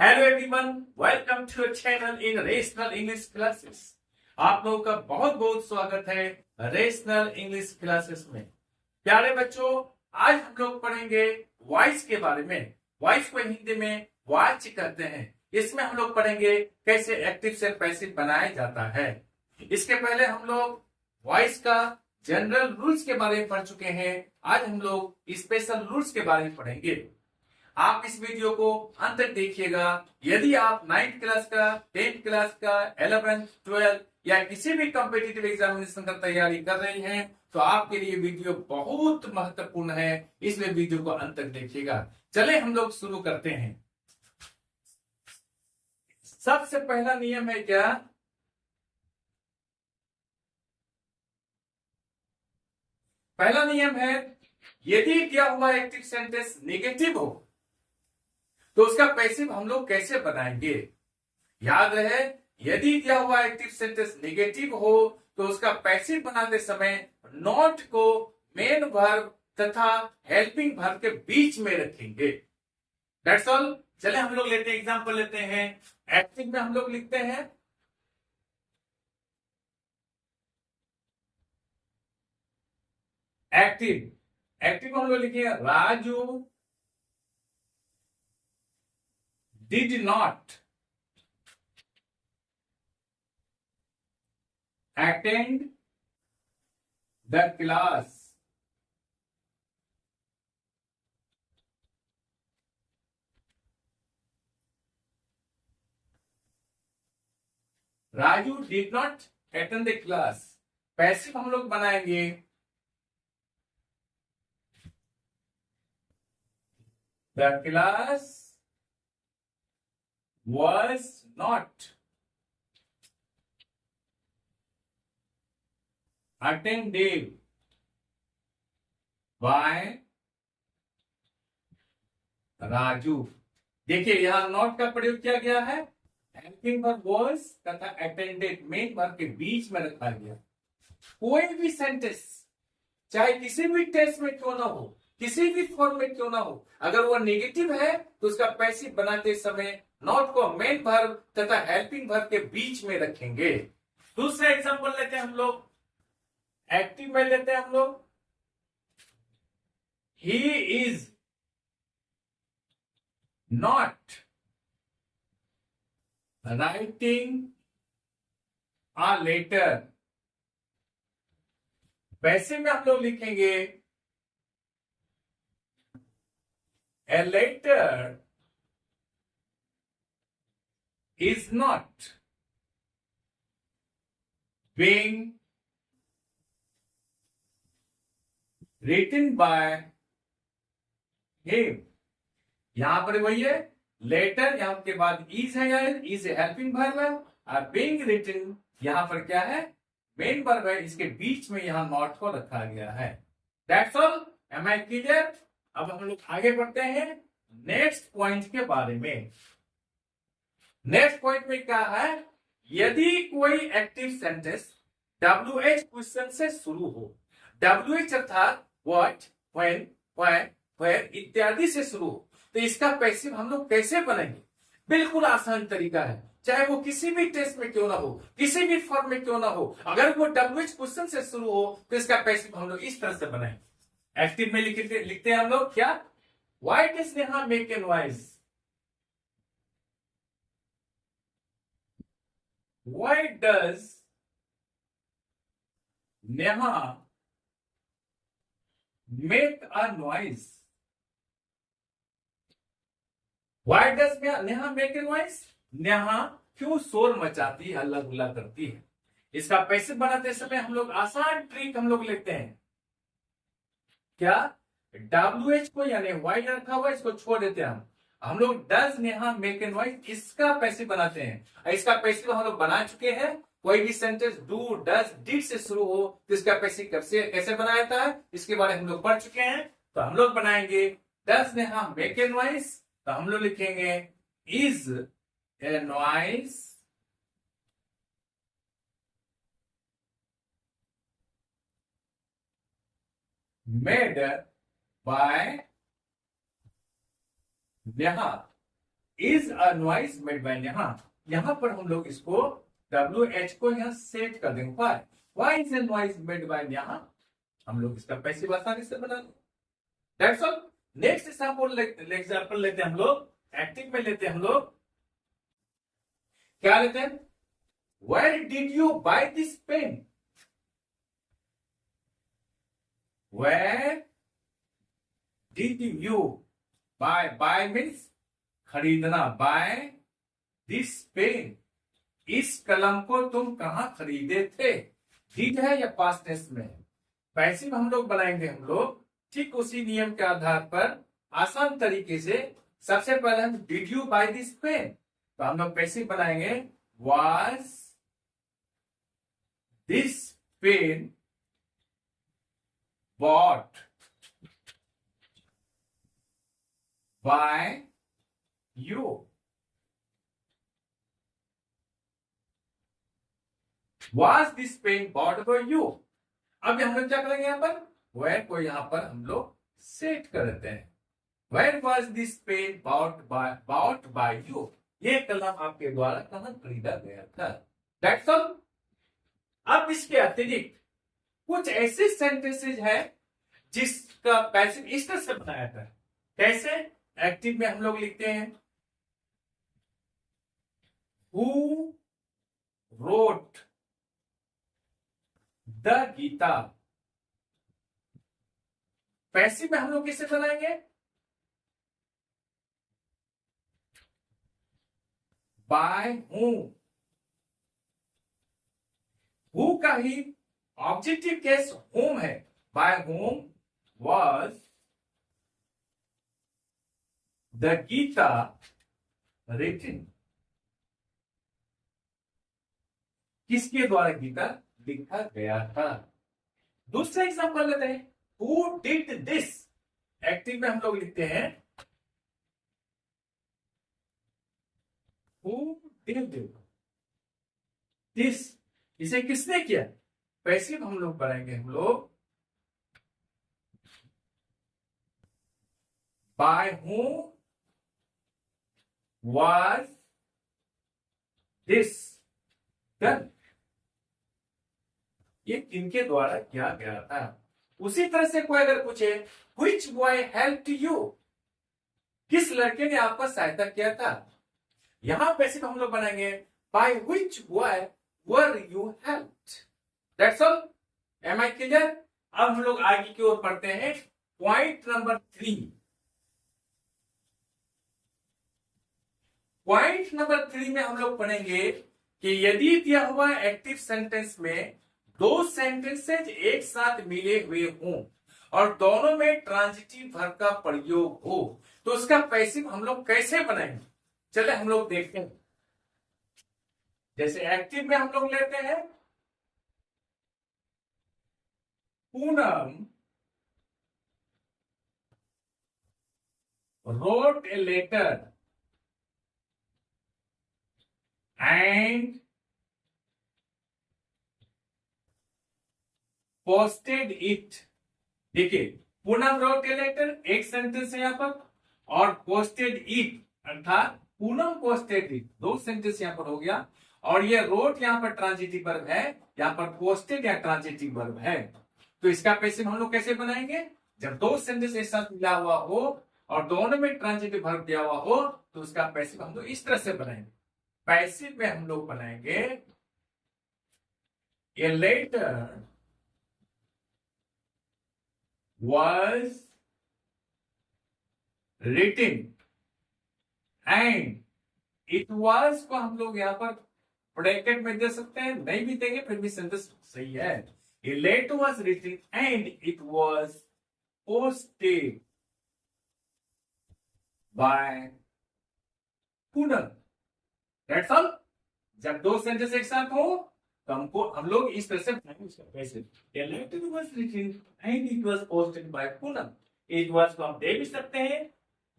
Hello everyone, welcome to your channel in rational English classes. आप लोगों का बहुत बहुत स्वागत है रेशनल इंग्लिश क्लासेस में। प्यारे बच्चों, आज हम लोग पढ़ेंगे वॉइस के बारे में। वॉइस को हिंदी में वॉच कहते हैं। इसमें हम लोग पढ़ेंगे कैसे एक्टिव से पैसिव बनाया जाता है। इसके पहले हम लोग वॉइस का जनरल रूल्स के बारे में पढ़ चुके हैं। आज हम लोग स्पेशल रूल्स के बारे में पढ़ेंगे। आप इस वीडियो को अंत तक देखिएगा। यदि आप 9th क्लास का, 10th क्लास का, 11th, 12th या किसी भी कॉम्पिटिटिव एग्जामिनेशन का तैयारी कर रहे हैं तो आपके लिए वीडियो बहुत महत्वपूर्ण है, इसलिए वीडियो को अंत तक देखिएगा। चले हम लोग शुरू करते हैं। सबसे पहला नियम है क्या? पहला नियम है, यदि दिया हुआ एक्टिव सेंटेंस नेगेटिव हो तो उसका पैसिव हम लोग कैसे बनाएंगे। याद रहे, यदि दिया हुआ एक्टिव सेंटेंस नेगेटिव हो तो उसका पैसिव बनाते समय नॉट को मेन वर्ब तथा हेल्पिंग वर्ब के बीच में रखेंगे। That's all. चले हम लोग लेते हैं, एग्जांपल लेते हैं। एक्टिव में हम लोग लिखते हैं एक्टिव में हम लोग लिखेंगे Raju did not attend the class. Raju did not attend the class. Passive हम लोग बनाएंगे the class was not attended by Raju. देखिए यहां नॉट का प्रयोग किया गया है, हेल्पिंग वर्ब was तथा अटेंडेड मेन वर्ब के बीच में रखा गया। कोई भी सेंटेंस चाहे किसी भी टेस्ट में क्यों ना हो, किसी भी फॉर्म में क्यों ना हो, अगर वो नेगेटिव है तो उसका पैसिव बनाते समय नॉट को मेन वर्ब तथा हेल्पिंग वर्ब के बीच में रखेंगे। दूसरा एग्जांपल लेते हैं हम लोग। एक्टिव में लेते हैं हम लोग he is not writing a letter. Passive में हम लोग लिखेंगे a letter is not being written by him। यहां पर वही है, लेटर यहां के बाद इज है, इज हेल्पिंग वर्ब है, और being written यहां पर क्या है, मेन वर्ब है। इसके बीच में यहां नॉट को रखा गया है। That's all. Am I clear? अब हम लोग आगे बढ़ते हैं नेक्स्ट पॉइंट के बारे में। नेक्स्ट पॉइंट में क्या है, यदि कोई एक्टिव सेंटेंस WH क्वेश्चन से शुरू हो, WH अर्थात व्हाट, व्हेन, व्हाई, वेयर इत्यादि से शुरू हो, तो इसका पैसिव हम लोग कैसे बनेंगे? बिल्कुल आसान तरीका है। चाहे वो किसी भी टेस्ट में क्यों ना हो, किसी भी फॉर्म में क्यों ना हो, अगर वो WH क्वेश्चन से शुरू हो तो इसका पैसिव हम लोग इस तरह से बनाएंगे। एक्टिव में लिखते हैं हम लोग क्या, why does Neha make a noise. Why does Neha make a noise? Why does Neha make a noise? Neha क्यों शोर मचाती है, हल्ला गुल्ला करती है। इसका पैसिव बनाते समय हम लोग आसान ट्रिक हम लोग लेते हैं क्या, WH को यानी वाई रखा हुआ इसको छोड़ देते हैं हम लोग does Neha make a noise, इसका पैसिव बनाते हैं। इसका पैसिव हम लोग बना चुके हैं। कोई भी सेंटेंस डू, डज, डिड से शुरू हो तो इसका पैसिव कैसे बनाया जाता है, इसके बारे में हम लोग पढ़ चुके हैं। तो हम लोग बनाएंगे does Neha make a noise, तो हम लोग लिखेंगे is a noise made by Neha। Is a noise made by, यहां पर हम लोग इसको WH को यहां सेट कर देंगे। Why is a noise made by, यहां हम लोग इसका पैसिव आसानी से बना लेंगे। That's all. नेक्स्ट एग्जांपल लेते हैं हम लोग, एक्टिव में लेते हैं हम लोग, क्या लेते हैं? Where did you buy this pen? Where did you buy means खरीदना, बाय दिस पेन, इस कलम को तुम कहां खरीदे थे? डिड है या पास्ट टेंस में? पैसिव हम लोग बनाएंगे हम लोग ठीक उसी नियम के आधार पर आसान तरीके से। सबसे पहले हम did you buy this pen, तो हम लोग पैसिव बनाएंगे was this pen bought by you. Was this pen bought by you? अब हम लोग क्या करेंगे, यहां पर where को यहां पर हम लोग सेट कर देते हैं। Where was this pen bought by you? ये कलम आपके द्वारा कहां खरीदा गया था? That's all। अब इसके अतिरिक्त कुछ ऐसे सेंटेंसेज है जिसका पैसिव इस तरह से बनाया था। कैसे? एक्टिव में हम लोग लिखते हैं Who wrote the Gita? Passive में हम लोग किससे बनाएंगे? By whom। हु का ही ऑब्जेक्टिव केस whom है। By whom was the Gita written? किसके द्वारा गीता लिखा गया था? दूसरा एग्जांपल लेते हैं, हु डिड दिस। एक्टिव में हम लोग लिखते हैं हु डिड दिस, इसे किसने किया? पैसिव हम लोग बनाएंगे हम लोग bye whom was this done? ये किनके द्वारा किया गया था? उसी तरह से कोई अगर पूछे which boy helped you, किस लड़के ने आपका सहायता किया था? यहां पैसे हम लोग बनाएंगे by which boy were you helped? That's all। Am I clear? अब हम लोग आगे की ओर पढ़ते हैं। Point number 3। पॉइंट नंबर 3 में हम लोग पढ़ेंगे कि यदि दिया हुआ एक्टिव सेंटेंस में दो सेंटेंसेज एक साथ मिले हुए हों और दोनों में ट्रांजिटिव वर्ब का प्रयोग हो तो उसका पैसिव हम लोग कैसे बनाएंगे? चले हम लोग देखते हैं। जैसे एक्टिव में हम लोग लेते हैं Poonam wrote a letter and posted it। देखिए पूनम wrote a letter एक सेंटेंस है यहां पर, और posted it अर्थात पूनम posted it दो सेंटेंस यहां पर हो गया। और ये wrote यहां पर ट्रांजिटिव वर्ब है, यहां पर posted या ट्रांजिटिव वर्ब है। तो इसका पैसिव हम लोग कैसे बनाएंगे? जब दो सेंटेंस एक साथ मिला हुआ हो और दोनों में ट्रांजिटिव वर्ब दिया हुआ हो तो उसका पैसिव हम लोग इस तरह से बनाएंगे। पैसिव में हम लोग बनाएंगे a letter was written and it was को हम लोग यहां पर ब्रैकेट में दे सकते हैं, नहीं भी देंगे फिर भी सेंटेंस सही है। A letter was written and it was posted by Poonam। That's all। जब दो सेंटेंस एक साथ हो तो हम लोग इस तरह से कैसे A letter was written and it was posted by Poonam। it was को हम दे भी सकते हैं,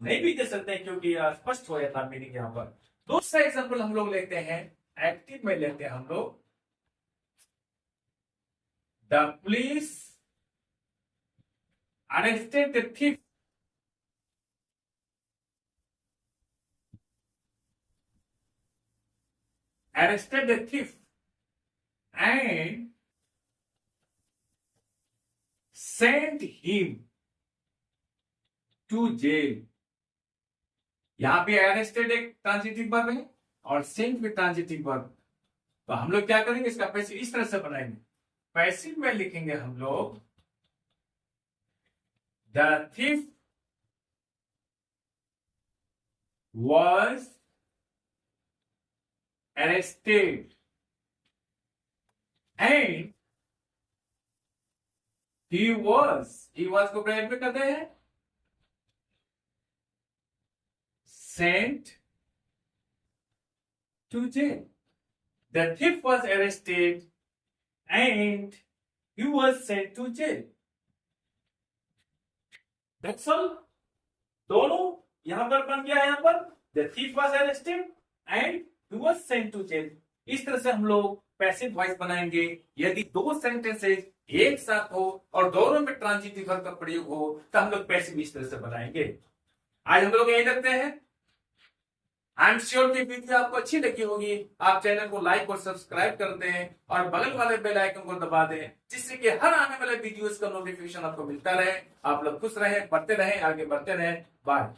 नहीं भी दे सकते हैं, क्योंकि स्पष्ट हो जाता मीनिंग यहाँ पर। दूसरा एग्जांपल हम लोग लेते हैं, एक्टिव में लेते हैं हम लोग the police arrested the thief। arrested a thief and sent him to jail. यहां पे arrested एक ट्रांजिटिव वर्ब है और sent भी ट्रांजिटिव वर्ब। तो हम लोग क्या करेंगे, इसका पैसिव इस तरह से बनाएंगे। पैसिव में लिखेंगे हम लोग the thief was arrested and he was को ब्रैकेट में करते हैं sent to jail. The thief was arrested and he was sent to jail. That's all. दोनों यहां पर बन गया, यहां पर the thief was arrested and he was sent to jail. इस तरह से हम लोग पैसिव वॉइस बनाएंगे यदि दो सेंटेंसेस एक साथ हो और दोनों में ट्रांजिटिव वर्ब का प्रयोग हो तो हम लोग पैसिव इस तरह से बनाएंगे। आज हम लोग यही रखते हैं। आई एम श्योर कि वीडियो आपको अच्छी लगी होगी। आप चैनल को लाइक और सब्सक्राइब कर दें और बगल वाले बेल आइकन को दबा दें, जिससे कि हर आने वाले वीडियोस का नोटिफिकेशन आपको मिलता रहे। आप लोग खुश रहें, पढ़ते रहें, आगे बढ़ते रहें। बाय।